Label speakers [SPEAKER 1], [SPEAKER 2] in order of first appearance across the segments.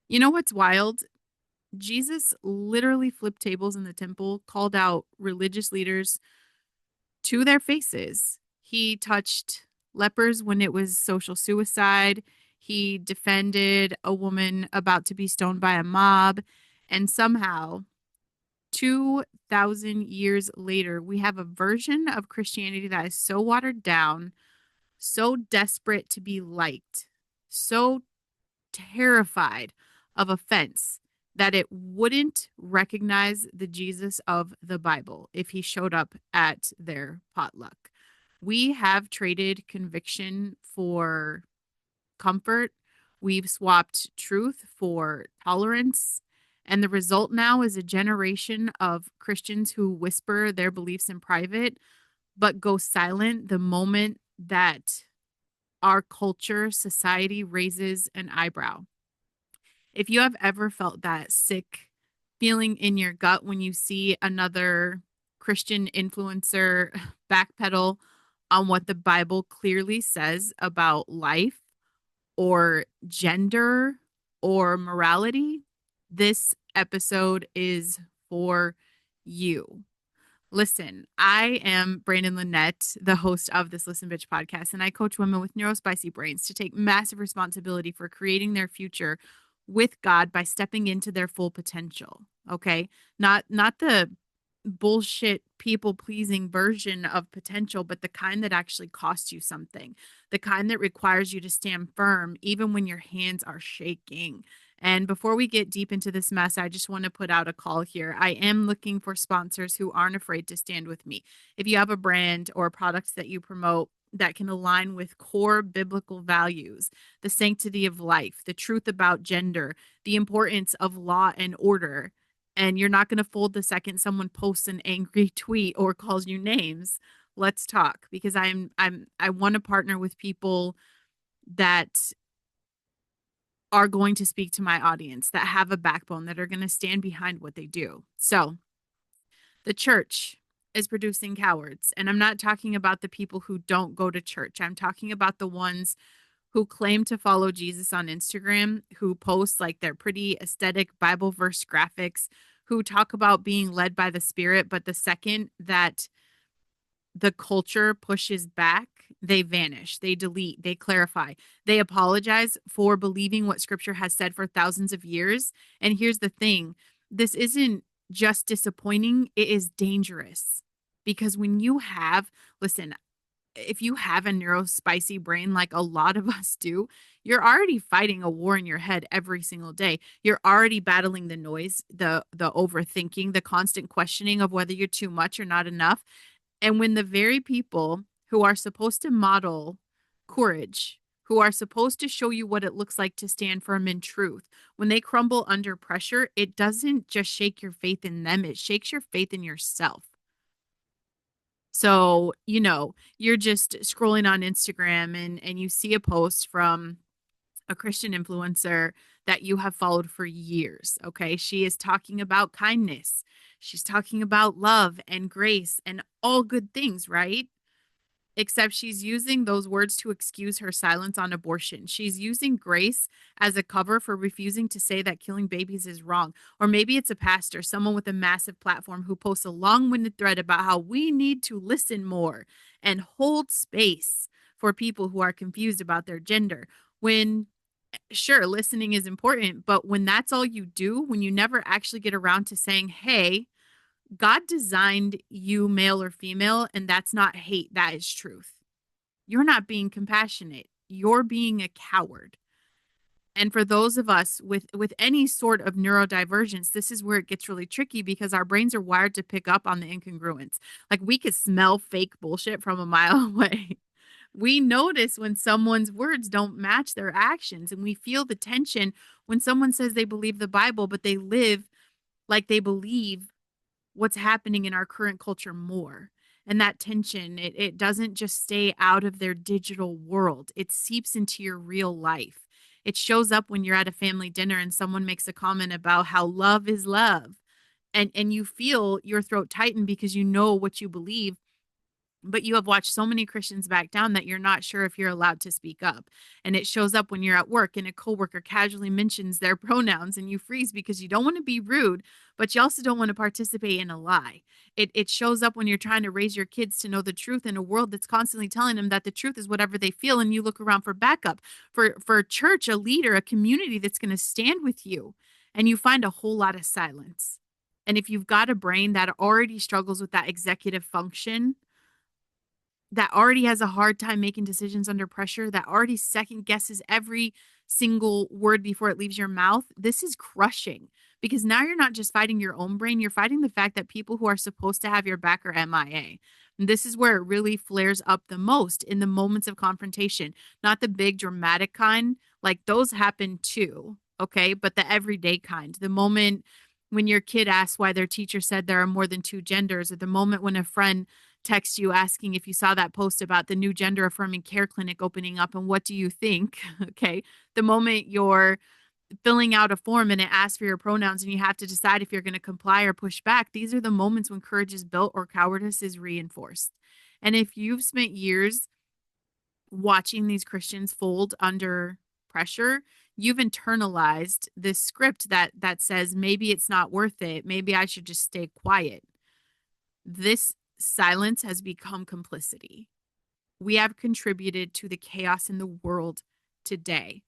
[SPEAKER 1] You know what's wild? Jesus literally flipped tables in the temple, called out religious leaders to their faces. He touched lepers when it was social suicide. He defended a woman about to be stoned by a mob. And somehow, 2,000 years later, we have a version of Christianity that is so watered down, so desperate to be liked, so terrified of offense that it wouldn't recognize the Jesus of the Bible if he showed up at their potluck. We have traded conviction for comfort. We've swapped truth for tolerance. And the result now is a generation of Christians who whisper their beliefs in private, but go silent the moment that our culture, society raises an eyebrow. If you have ever felt that sick feeling in your gut when you see another Christian influencer backpedal on what the Bible clearly says about life or gender or morality, this episode is for you. Listen, I am Brandon Lynette, the host of this Listen Bitch podcast, and I coach women with neurospicy brains to take massive responsibility for creating their future with God by stepping into their full potential. Okay? Not the bullshit people pleasing version of potential, but the kind that actually costs you something, the kind that requires you to stand firm even when your hands are shaking. And before we get deep into this mess, I just want to put out a call here. I am looking for sponsors who aren't afraid to stand with me. If you have a brand or products that you promote that can align with core biblical values, the sanctity of life, the truth about gender, the importance of law and order, and you're not going to fold the second someone posts an angry tweet or calls you names, let's talk because I want to partner with people that are going to speak to my audience, that have a backbone, that are going to stand behind what they do. So, the church is producing cowards, and I'm not talking about the people who don't go to church. I'm talking about the ones who claim to follow Jesus on Instagram, who post like their pretty aesthetic Bible verse graphics, who talk about being led by the Spirit, but the second that the culture pushes back, they vanish, they delete, they clarify, they apologize for believing what scripture has said for thousands of years. And here's the thing, this isn't just disappointing, it is dangerous. Because when you have, listen, if you have a neurospicy brain like a lot of us do, you're already fighting a war in your head every single day. You're already battling the noise, the overthinking, the constant questioning of whether you're too much or not enough. And when the very people who are supposed to model courage, who are supposed to show you what it looks like to stand firm in truth, when they crumble under pressure, it doesn't just shake your faith in them, it shakes your faith in yourself. So, you're just scrolling on Instagram and you see a post from a Christian influencer that you have followed for years. Okay. She is talking about kindness. She's talking about love and grace and all good things, right? Except she's using those words to excuse her silence on abortion. She's using grace as a cover for refusing to say that killing babies is wrong. Or maybe it's a pastor, someone with a massive platform who posts a long winded thread about how we need to listen more and hold space for people who are confused about their gender. When sure, listening is important, but when that's all you do, when you never actually get around to saying, hey, God designed you male or female, and that's not hate, that is truth. You're not being compassionate. You're being a coward. And for those of us with any sort of neurodivergence, this is where it gets really tricky because our brains are wired to pick up on the incongruence. Like we could smell fake bullshit from a mile away. We notice when someone's words don't match their actions, and we feel the tension when someone says they believe the Bible, but they live like they believe what's happening in our current culture more. And that tension, it doesn't just stay out of their digital world, it seeps into your real life. It shows up when you're at a family dinner and someone makes a comment about how love is love. And you feel your throat tighten because you know what you believe, But you have watched so many Christians back down that you're not sure if you're allowed to speak up. And it shows up when you're at work and a coworker casually mentions their pronouns and you freeze because you don't want to be rude, but you also don't want to participate in a lie. It shows up when you're trying to raise your kids to know the truth in a world that's constantly telling them that the truth is whatever they feel, and you look around for backup, for a church, a leader, a community that's going to stand with you, and you find a whole lot of silence. And if you've got a brain that already struggles with that executive function, that already has a hard time making decisions under pressure, that already second guesses every single word before it leaves your mouth, this is crushing, because now you're not just fighting your own brain, you're fighting the fact that people who are supposed to have your back are MIA. And this is where it really flares up the most, in the moments of confrontation, not the big dramatic kind. Like those happen too, okay? But the everyday kind, the moment when your kid asks why their teacher said there are more than two genders, or the moment when a friend text you asking if you saw that post about the new gender affirming care clinic opening up and what do you think? Okay. The moment you're filling out a form and it asks for your pronouns and you have to decide if you're going to comply or push back, these are the moments when courage is built or cowardice is reinforced. And if you've spent years watching these Christians fold under pressure, you've internalized this script that says maybe it's not worth it, maybe I should just stay quiet. This silence has become complicity. We have contributed to the chaos in the world today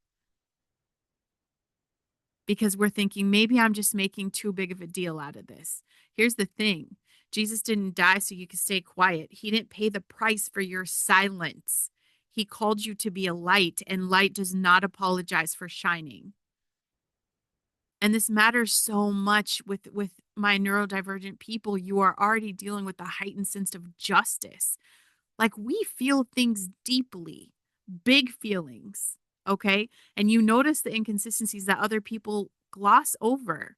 [SPEAKER 1] because we're thinking maybe I'm just making too big of a deal out of this. Here's the thing. Jesus didn't die so you could stay quiet. He didn't pay the price for your silence. He called you to be a light, and light does not apologize for shining. And this matters so much with my neurodivergent people. You are already dealing with a heightened sense of justice. Like we feel things deeply, big feelings, okay? And you notice the inconsistencies that other people gloss over.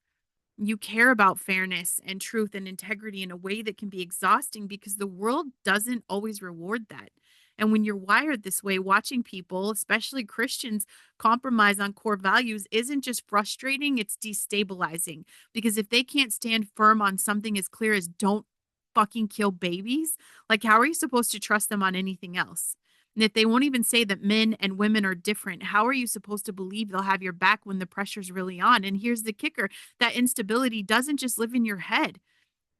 [SPEAKER 1] You care about fairness and truth and integrity in a way that can be exhausting because the world doesn't always reward that. And when you're wired this way, watching people, especially Christians, compromise on core values isn't just frustrating, it's destabilizing. Because if they can't stand firm on something as clear as don't fucking kill babies, like how are you supposed to trust them on anything else? And if they won't even say that men and women are different, how are you supposed to believe they'll have your back when the pressure's really on? And here's the kicker, that instability doesn't just live in your head.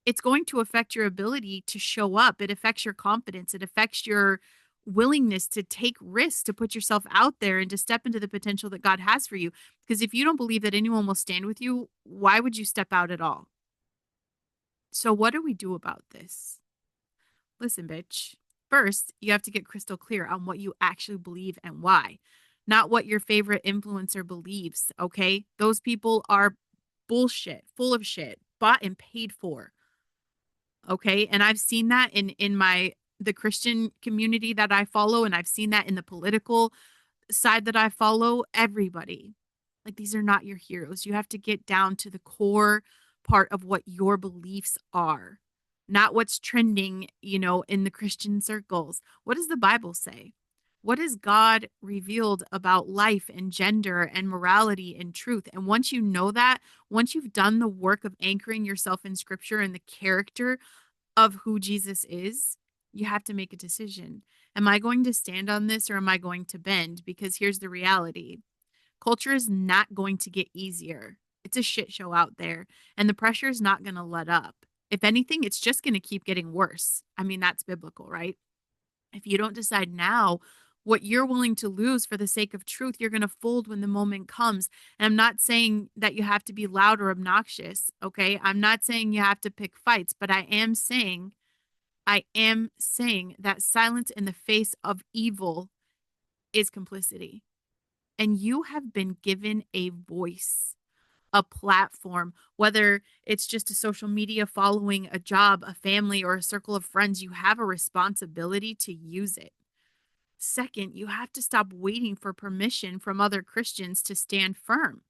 [SPEAKER 1] It's going to affect your ability to show up. It affects your confidence. It affects your willingness to take risks, to put yourself out there and to step into the potential that God has for you. Because if you don't believe that anyone will stand with you, why would you step out at all? So what do we do about this? Listen, bitch. First, you have to get crystal clear on what you actually believe and why, not what your favorite influencer believes, okay? Those people are bullshit, full of shit, bought and paid for, okay? And I've seen that in the Christian community that I follow, and I've seen that in the political side that I follow. Everybody. Like, these are not your heroes. You have to get down to the core part of what your beliefs are, not what's trending, in the Christian circles. What does the Bible say? What has God revealed about life and gender and morality and truth? And once you know that, once you've done the work of anchoring yourself in scripture and the character of who Jesus is, you have to make a decision. Am I going to stand on this or am I going to bend? Because here's the reality. Culture is not going to get easier. It's a shit show out there, and the pressure is not going to let up. If anything, it's just going to keep getting worse. I mean, that's biblical, right? If you don't decide now what you're willing to lose for the sake of truth, you're going to fold when the moment comes. And I'm not saying that you have to be loud or obnoxious, okay? I'm not saying you have to pick fights, but I am saying that silence in the face of evil is complicity. And you have been given a voice, a platform, whether it's just a social media following, a job, a family, or a circle of friends. You have a responsibility to use it. Second, you have to stop waiting for permission from other Christians to stand firm.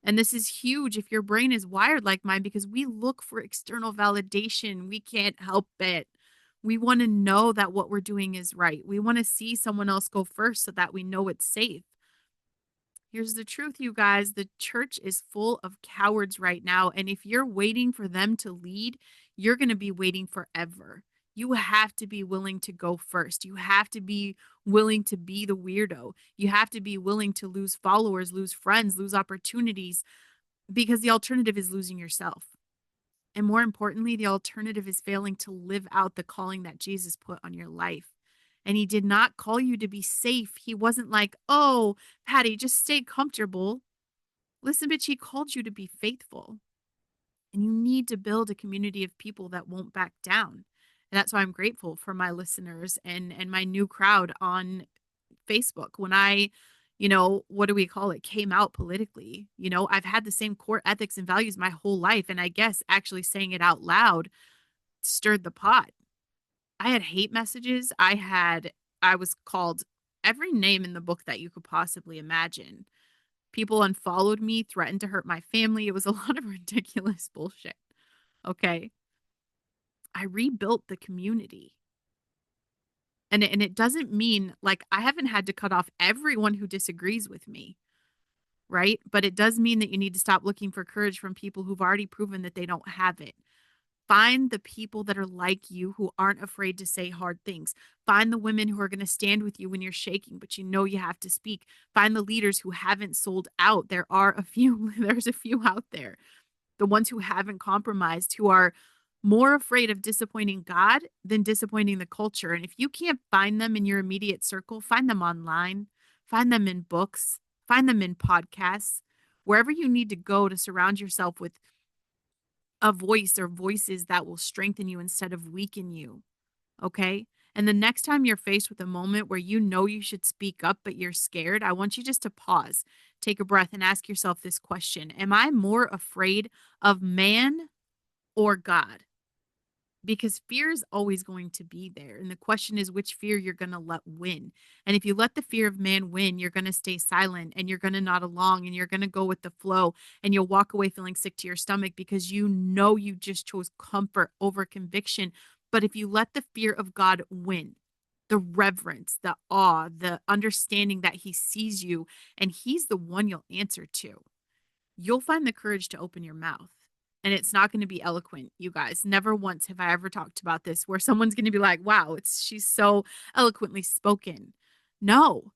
[SPEAKER 1] And this is huge if your brain is wired like mine, because we look for external validation. We can't help it. We want to know that what we're doing is right. We want to see someone else go first so that we know it's safe. Here's the truth, you guys. The church is full of cowards right now. And if you're waiting for them to lead, you're going to be waiting forever. You have to be willing to go first. You have to be willing to be the weirdo. You have to be willing to lose followers, lose friends, lose opportunities, because the alternative is losing yourself. And more importantly, the alternative is failing to live out the calling that Jesus put on your life. And he did not call you to be safe. He wasn't like, oh, Patty, just stay comfortable. Listen, bitch, he called you to be faithful. And you need to build a community of people that won't back down. And that's why I'm grateful for my listeners and my new crowd on Facebook. When I, what do we call it, came out politically, I've had the same core ethics and values my whole life. And I guess actually saying it out loud stirred the pot. I had hate messages. I was called every name in the book that you could possibly imagine. People unfollowed me, threatened to hurt my family. It was a lot of ridiculous bullshit. Okay. I rebuilt the community. And it doesn't mean like I haven't had to cut off everyone who disagrees with me, right? But it does mean that you need to stop looking for courage from people who've already proven that they don't have it. Find the people that are like you who aren't afraid to say hard things. Find the women who are going to stand with you when you're shaking, but you know you have to speak. Find the leaders who haven't sold out. There are a few, there's a few out there. The ones who haven't compromised, who are more afraid of disappointing God than disappointing the culture. And if you can't find them in your immediate circle, find them online, find them in books, find them in podcasts, wherever you need to go to surround yourself with a voice or voices that will strengthen you instead of weaken you. Okay. And the next time you're faced with a moment where you know you should speak up, but you're scared, I want you just to pause, take a breath, and ask yourself this question: am I more afraid of man or God? Because fear is always going to be there. And the question is which fear you're going to let win. And if you let the fear of man win, you're going to stay silent and you're going to nod along and you're going to go with the flow and you'll walk away feeling sick to your stomach because you know you just chose comfort over conviction. But if you let the fear of God win, the reverence, the awe, the understanding that he sees you and he's the one you'll answer to, you'll find the courage to open your mouth. And it's not going to be eloquent, you guys. Never once have I ever talked about this where someone's going to be like, wow, she's so eloquently spoken. No,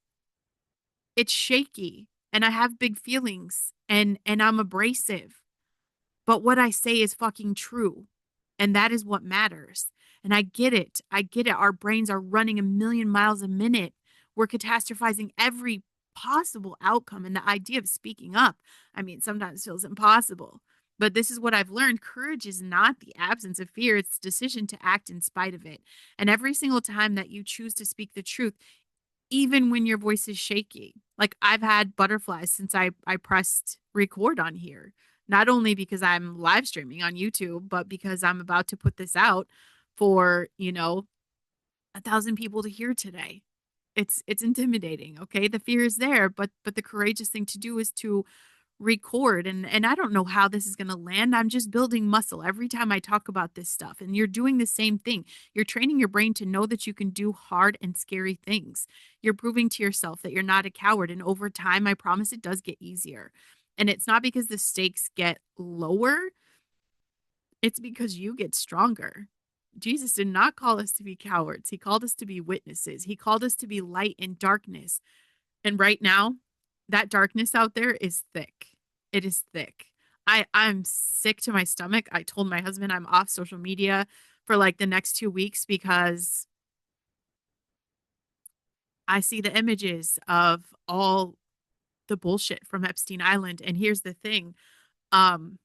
[SPEAKER 1] it's shaky and I have big feelings and I'm abrasive. But what I say is fucking true. And that is what matters. And I get it. I get it. Our brains are running a million miles a minute. We're catastrophizing every possible outcome. And the idea of speaking up, I mean, sometimes feels impossible. But this is what I've learned. Courage is not the absence of fear, it's the decision to act in spite of it. And every single time that you choose to speak the truth, even when your voice is shaky. Like I've had butterflies since I pressed record on here. Not only because I'm live streaming on YouTube, but because I'm about to put this out for, 1,000 people to hear today. It's intimidating, okay? The fear is there, but the courageous thing to do is to record and I don't know how this is going to land. I'm just building muscle every time I talk about this stuff. And you're doing the same thing. You're training your brain to know that you can do hard and scary things. You're proving to yourself that you're not a coward. And over time, I promise it does get easier. And it's not because the stakes get lower, it's because you get stronger. Jesus did not call us to be cowards. He called us to be witnesses. He called us to be light in darkness. And right now, that darkness out there is thick. It is thick. I'm sick to my stomach. I told my husband I'm off social media for like the next 2 weeks because I see the images of all the bullshit from Epstein Island. And here's the thing, um,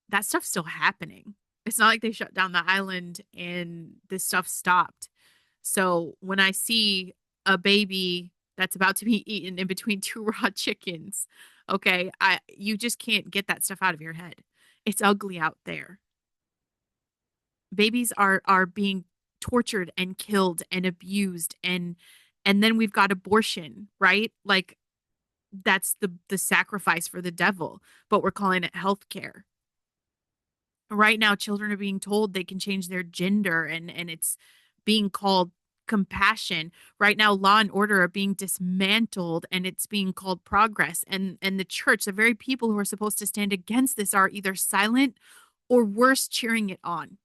[SPEAKER 1] that stuff's still happening. It's not like they shut down the island and this stuff stopped. So when I see a baby that's about to be eaten in between two raw chickens, okay, you just can't get that stuff out of your head. It's ugly out there. Babies are being tortured and killed and abused and then we've got abortion, right? Like that's the sacrifice for the devil, but we're calling it healthcare. Right now children are being told they can change their gender and it's being called compassion. Right now law and order are being dismantled and it's being called progress, and the church, the very people who are supposed to stand against this, are either silent or worse, cheering it on.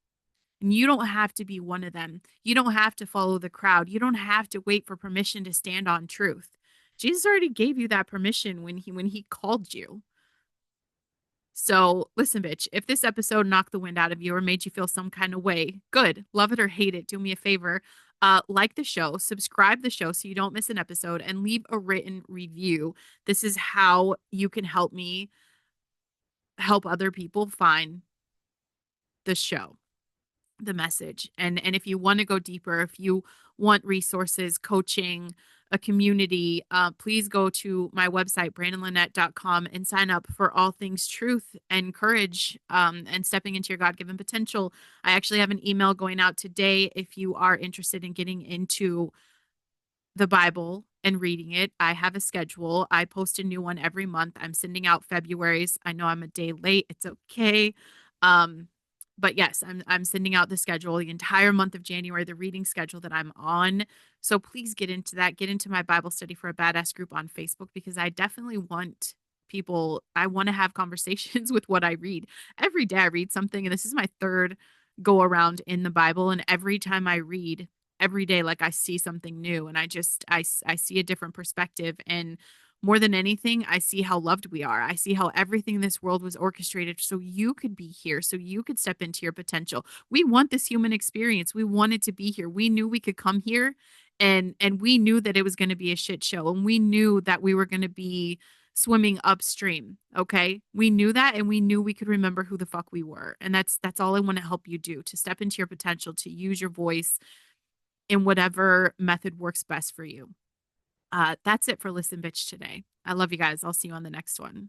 [SPEAKER 1] And you don't have to be one of them. You don't have to follow the crowd. You don't have to wait for permission to stand on truth. Jesus already gave you that permission when he called you. So listen, bitch, if this episode knocked the wind out of you or made you feel some kind of way, good. Love it or hate it. Do me a favor. Like the show, subscribe the show so you don't miss an episode, and leave a written review. This is how you can help me help other people find the show, the message. And if you want to go deeper, if you want resources, coaching, a community, please go to my website, brandonlynette.com, and sign up for all things truth and courage, and stepping into your God-given potential. I actually have an email going out today if you are interested in getting into the Bible and reading it. I have a schedule. I post a new one every month. I'm sending out February's. I know I'm a day late. It's okay. Um, but yes, I'm sending out the schedule, the entire month of January, the reading schedule that I'm on. So please get into that. Get into my Bible study for a badass group on Facebook, because I definitely want people, I want to have conversations with what I read. Every day I read something, and this is my third go around in the Bible. And every time I read, every day, like, I see something new, and I see a different perspective. And more than anything, I see how loved we are. I see how everything in this world was orchestrated so you could be here, so you could step into your potential. We want this human experience. We wanted to be here. We knew we could come here, and we knew that it was going to be a shit show, and we knew that we were going to be swimming upstream. Okay. We knew that, and we knew we could remember who the fuck we were. And that's all I want to help you do, to step into your potential, to use your voice in whatever method works best for you. That's it for Listen Bitch today. I love you guys. I'll see you on the next one.